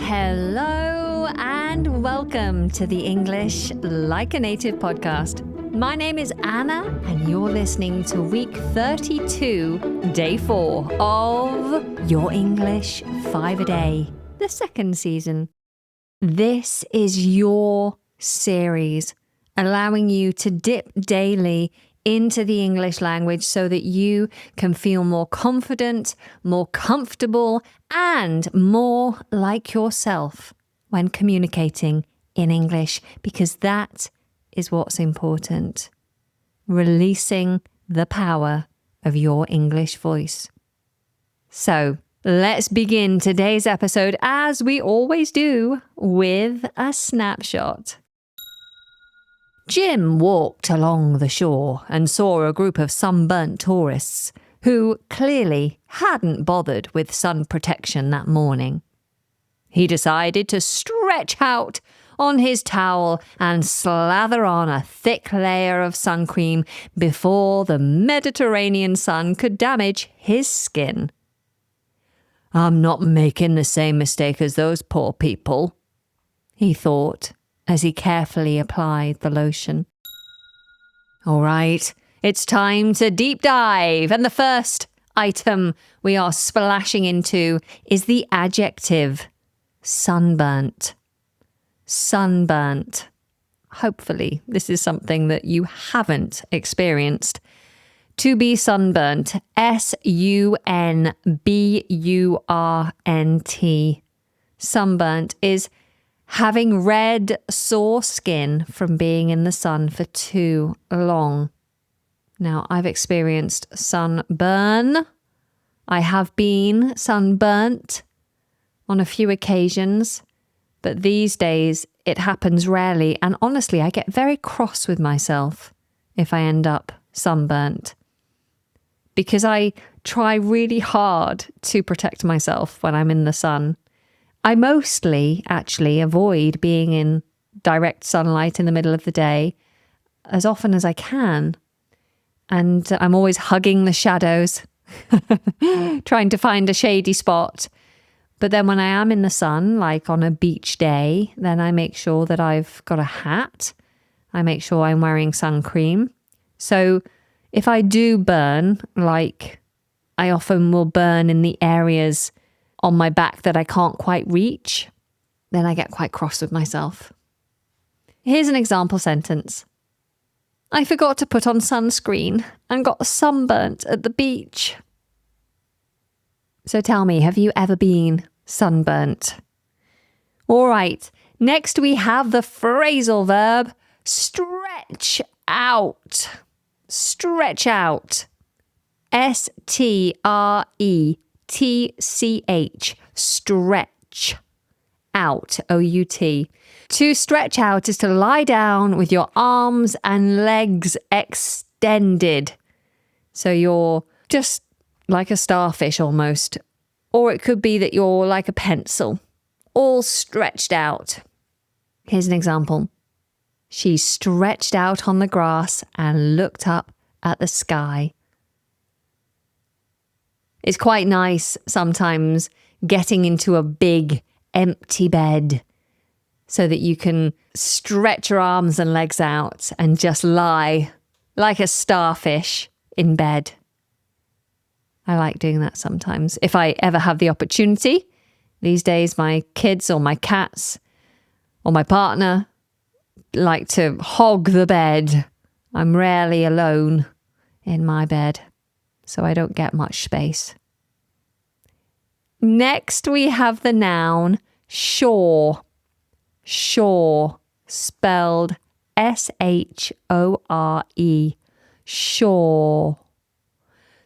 Hello and welcome to the English Like a Native podcast. My name is Anna and you're listening to week 32, day 4 of Your English 5 a Day, the second season. This is your series, allowing you to dip daily into the English language so that you can feel more confident, more comfortable, and more like yourself when communicating in English, because that is what's important. Releasing the power of your English voice. So, let's begin today's episode, as we always do, with a snapshot. Jim walked along the shore and saw a group of sunburnt tourists who clearly hadn't bothered with sun protection that morning. He decided to stretch out on his towel and slather on a thick layer of sun cream before the Mediterranean sun could damage his skin. "I'm not making the same mistake as those poor people," he thought, as he carefully applied the lotion. All right, it's time to deep dive. And the first item we are splashing into is the adjective sunburnt. Sunburnt. Hopefully, this is something that you haven't experienced. To be sunburnt, sunburnt. Sunburnt is having red, sore skin from being in the sun for too long. Now, I've experienced sunburn. I have been sunburnt on a few occasions, but these days it happens rarely, and honestly, I get very cross with myself if I end up sunburnt, because I try really hard to protect myself when I'm in the sun. I mostly actually avoid being in direct sunlight in the middle of the day as often as I can. And I'm always hugging the shadows, trying to find a shady spot. But then when I am in the sun, like on a beach day, then I make sure that I've got a hat. I make sure I'm wearing sun cream. So if I do burn, like I often will burn in the areas on my back that I can't quite reach, then I get quite cross with myself. Here's an example sentence. I forgot to put on sunscreen and got sunburnt at the beach. So tell me, have you ever been sunburnt? All right, next we have the phrasal verb stretch out. Stretch out. S-T-R-E-T-C-H, stretch out, O-U-T. To stretch out is to lie down with your arms and legs extended. So you're just like a starfish almost. Or it could be that you're like a pencil, all stretched out. Here's an example. She stretched out on the grass and looked up at the sky. It's quite nice sometimes getting into a big empty bed so that you can stretch your arms and legs out and just lie like a starfish in bed. I like doing that sometimes. If I ever have the opportunity, these days my kids or my cats or my partner like to hog the bed. I'm rarely alone in my bed, so I don't get much space. Next, we have the noun shore. Shore, spelled S-H-O-R-E. Shore.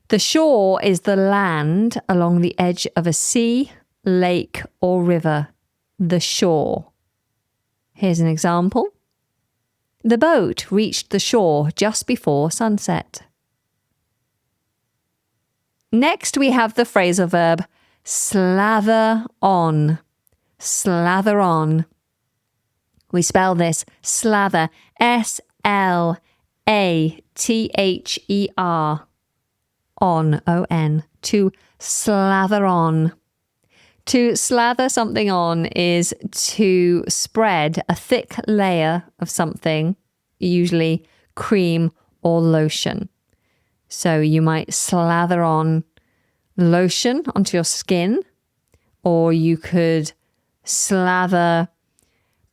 The shore is the land along the edge of a sea, lake, or river. The shore. Here's an example. The boat reached the shore just before sunset. Next, we have the phrasal verb slather on. Slather on. We spell this slather, S-L-A-T-H-E-R. On, O-N. To slather on. To slather something on is to spread a thick layer of something, usually cream or lotion. So you might slather on lotion onto your skin, or you could slather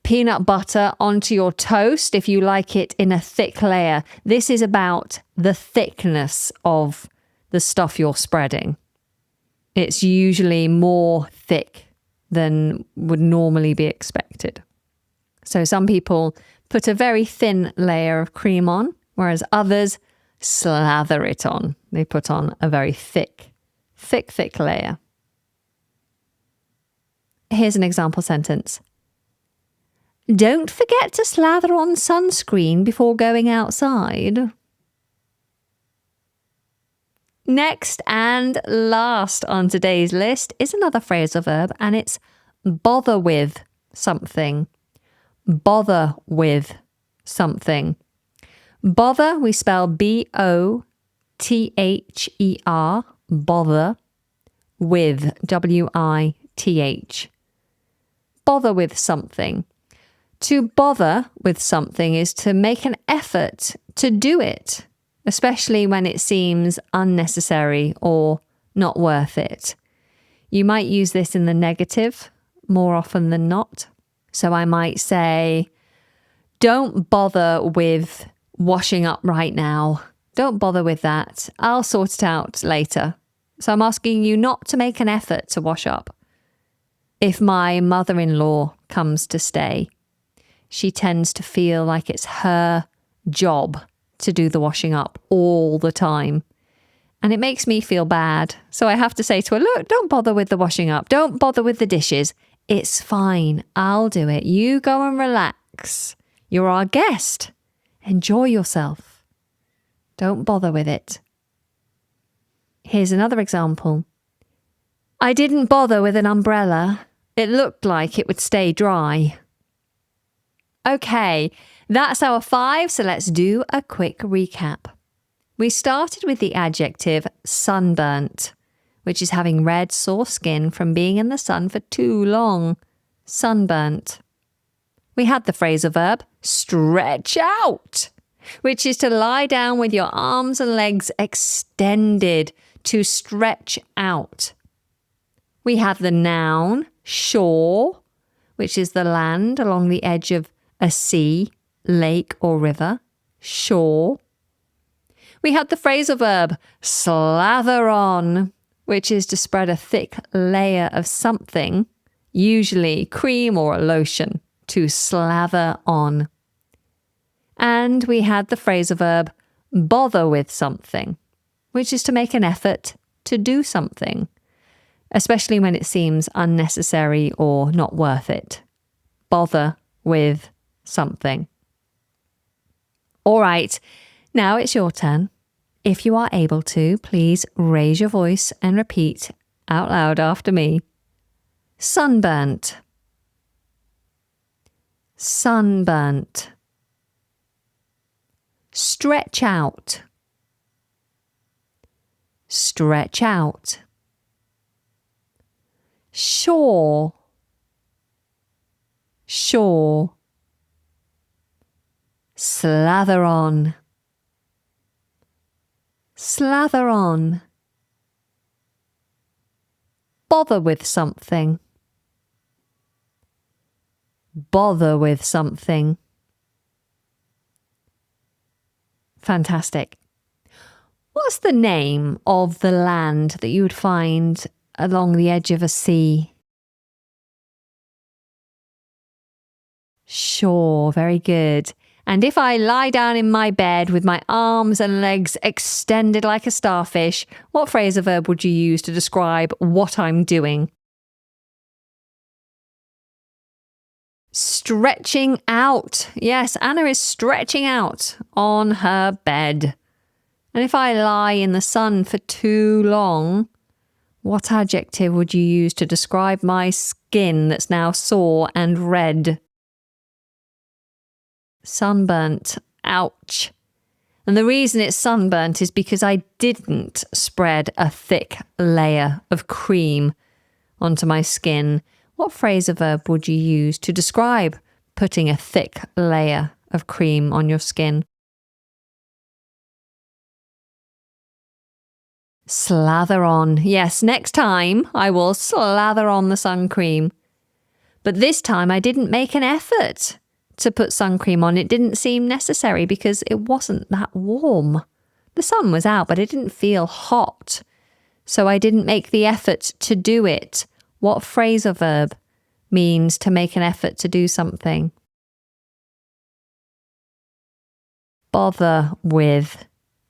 peanut butter onto your toast if you like it in a thick layer. This is about the thickness of the stuff you're spreading. It's usually more thick than would normally be expected. So some people put a very thin layer of cream on, whereas others slather it on. They put on a very thick layer. Here's an example sentence. Don't forget to slather on sunscreen before going outside. Next and last on today's list is another phrasal verb, and it's bother with something. Bother with something. Bother, we spell B-O-T-H-E-R, bother, with, W-I-T-H. Bother with something. To bother with something is to make an effort to do it, especially when it seems unnecessary or not worth it. You might use this in the negative more often than not. So I might say, don't bother with washing up right now. Don't bother with that. I'll sort it out later. So I'm asking you not to make an effort to wash up. If my mother-in-law comes to stay, she tends to feel like it's her job to do the washing up all the time. And it makes me feel bad. So I have to say to her, look, don't bother with the washing up. Don't bother with the dishes. It's fine. I'll do it. You go and relax. You're our guest. Enjoy yourself. Don't bother with it. Here's another example. I didn't bother with an umbrella. It looked like it would stay dry. Okay, that's our 5, so let's do a quick recap. We started with the adjective sunburnt, which is having red, sore skin from being in the sun for too long. Sunburnt. We had the phrasal verb stretch out, which is to lie down with your arms and legs extended, to stretch out. We have the noun shore, which is the land along the edge of a sea, lake or river. Shore. We had the phrasal verb slather on, which is to spread a thick layer of something, usually cream or a lotion, to slather on. And we had the phrasal verb bother with something, which is to make an effort to do something, especially when it seems unnecessary or not worth it. Bother with something. All right, now it's your turn. If you are able to, please raise your voice and repeat out loud after me. Sunburnt. Sunburnt. Stretch out. Stretch out. Shore. Shore. Slather on. Slather on. Bother with something. Bother with something. Fantastic. What's the name of the land that you would find along the edge of a sea? Shore, very good. And if I lie down in my bed with my arms and legs extended like a starfish, what phrasal verb would you use to describe what I'm doing? Stretching out. Yes, Anna is stretching out on her bed. And if I lie in the sun for too long, what adjective would you use to describe my skin that's now sore and red? Sunburnt. Ouch. And the reason it's sunburnt is because I didn't spread a thick layer of cream onto my skin, what phrase or verb would you use to describe putting a thick layer of cream on your skin? Slather on. Yes, next time I will slather on the sun cream. But this time I didn't make an effort to put sun cream on. It didn't seem necessary because it wasn't that warm. The sun was out, but it didn't feel hot. So I didn't make the effort to do it. What phrase or verb means to make an effort to do something? Bother with.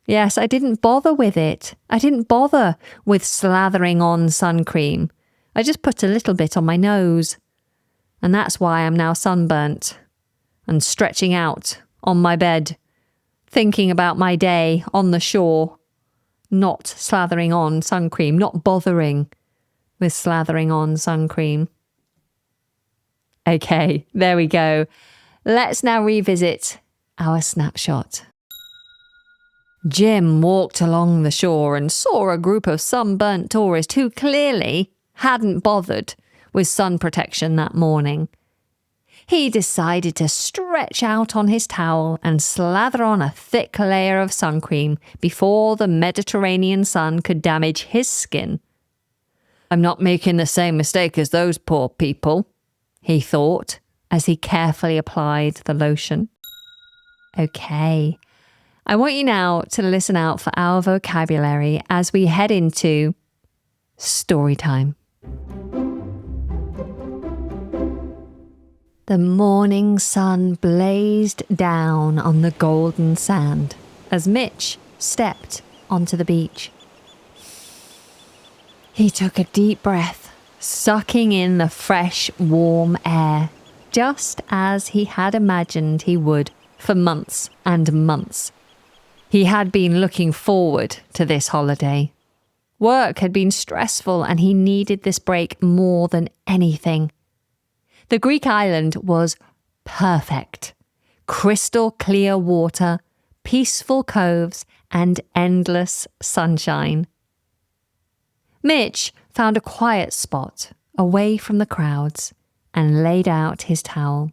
Yes, I didn't bother with it. I didn't bother with slathering on sun cream. I just put a little bit on my nose. And that's why I'm now sunburnt and stretching out on my bed, thinking about my day on the shore, not slathering on sun cream, not bothering with slathering on sun cream. Okay, there we go. Let's now revisit our snapshot. Jim walked along the shore and saw a group of sunburnt tourists who clearly hadn't bothered with sun protection that morning. He decided to stretch out on his towel and slather on a thick layer of sun cream before the Mediterranean sun could damage his skin. I'm not making the same mistake as those poor people, he thought as he carefully applied the lotion. Okay, I want you now to listen out for our vocabulary as we head into story time. The morning sun blazed down on the golden sand as Mitch stepped onto the beach. He took a deep breath, sucking in the fresh, warm air, just as he had imagined he would for months and months. He had been looking forward to this holiday. Work had been stressful and he needed this break more than anything. The Greek island was perfect. Crystal clear water, peaceful coves, and endless sunshine. Mitch found a quiet spot away from the crowds and laid out his towel.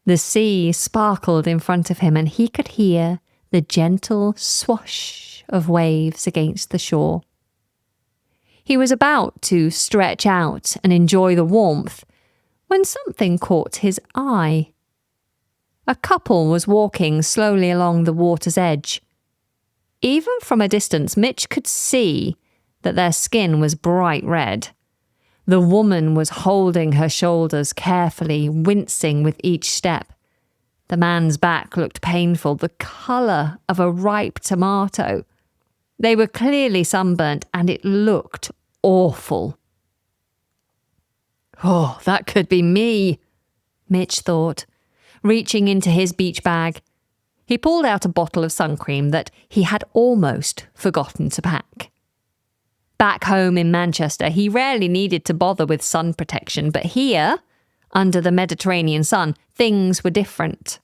The sea sparkled in front of him and he could hear the gentle swash of waves against the shore. He was about to stretch out and enjoy the warmth when something caught his eye. A couple was walking slowly along the water's edge. Even from a distance, Mitch could see that their skin was bright red. The woman was holding her shoulders carefully, wincing with each step. The man's back looked painful, the colour of a ripe tomato. They were clearly sunburnt and it looked awful. Oh, that could be me, Mitch thought, reaching into his beach bag. He pulled out a bottle of sun cream that he had almost forgotten to pack. Back home in Manchester, he rarely needed to bother with sun protection, but here, under the Mediterranean sun, things were different.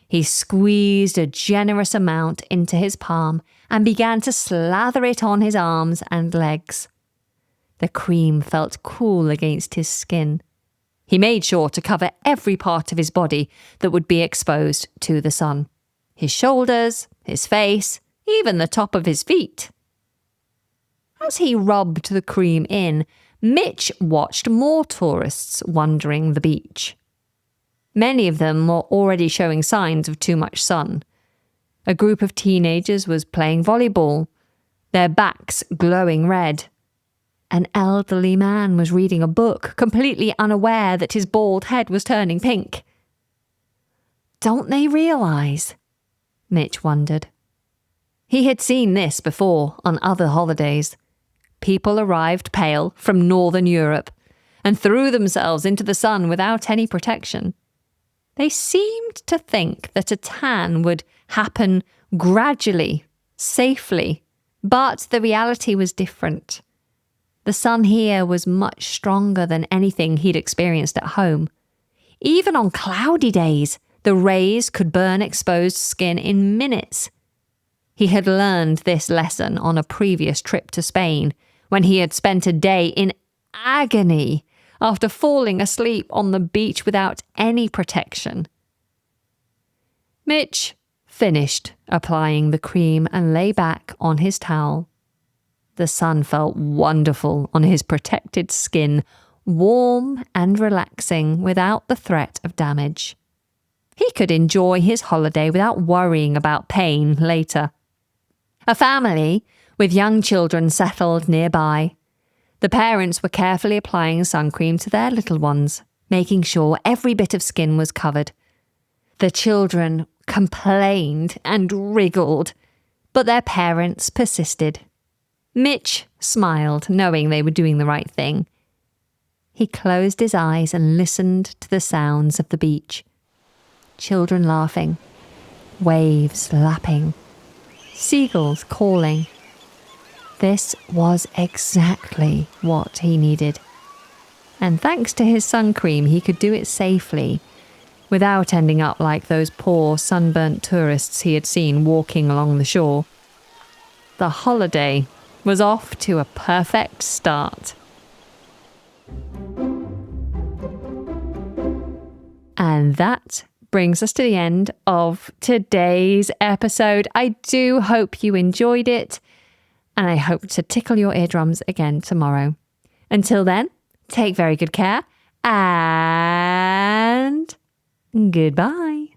He squeezed a generous amount into his palm and began to slather it on his arms and legs. The cream felt cool against his skin. He made sure to cover every part of his body that would be exposed to the sun. His shoulders, his face, even the top of his feet. As he rubbed the cream in, Mitch watched more tourists wandering the beach. Many of them were already showing signs of too much sun. A group of teenagers was playing volleyball, their backs glowing red. An elderly man was reading a book, completely unaware that his bald head was turning pink. Don't they realise? Mitch wondered. He had seen this before on other holidays. People arrived pale from Northern Europe and threw themselves into the sun without any protection. They seemed to think that a tan would happen gradually, safely, but the reality was different. The sun here was much stronger than anything he'd experienced at home. Even on cloudy days, the rays could burn exposed skin in minutes. He had learned this lesson on a previous trip to Spain, when he had spent a day in agony after falling asleep on the beach without any protection. Mitch finished applying the cream and lay back on his towel. The sun felt wonderful on his protected skin, warm and relaxing without the threat of damage. He could enjoy his holiday without worrying about pain later. A family with young children settled nearby. The parents were carefully applying sun cream to their little ones, making sure every bit of skin was covered. The children complained and wriggled, but their parents persisted. Mitch smiled, knowing they were doing the right thing. He closed his eyes and listened to the sounds of the beach. Children laughing, waves lapping, seagulls calling. This was exactly what he needed. And thanks to his sun cream, he could do it safely, without ending up like those poor sunburnt tourists he had seen walking along the shore. The holiday was off to a perfect start. And that brings us to the end of today's episode. I do hope you enjoyed it, and I hope to tickle your eardrums again tomorrow. Until then, take very good care, and goodbye.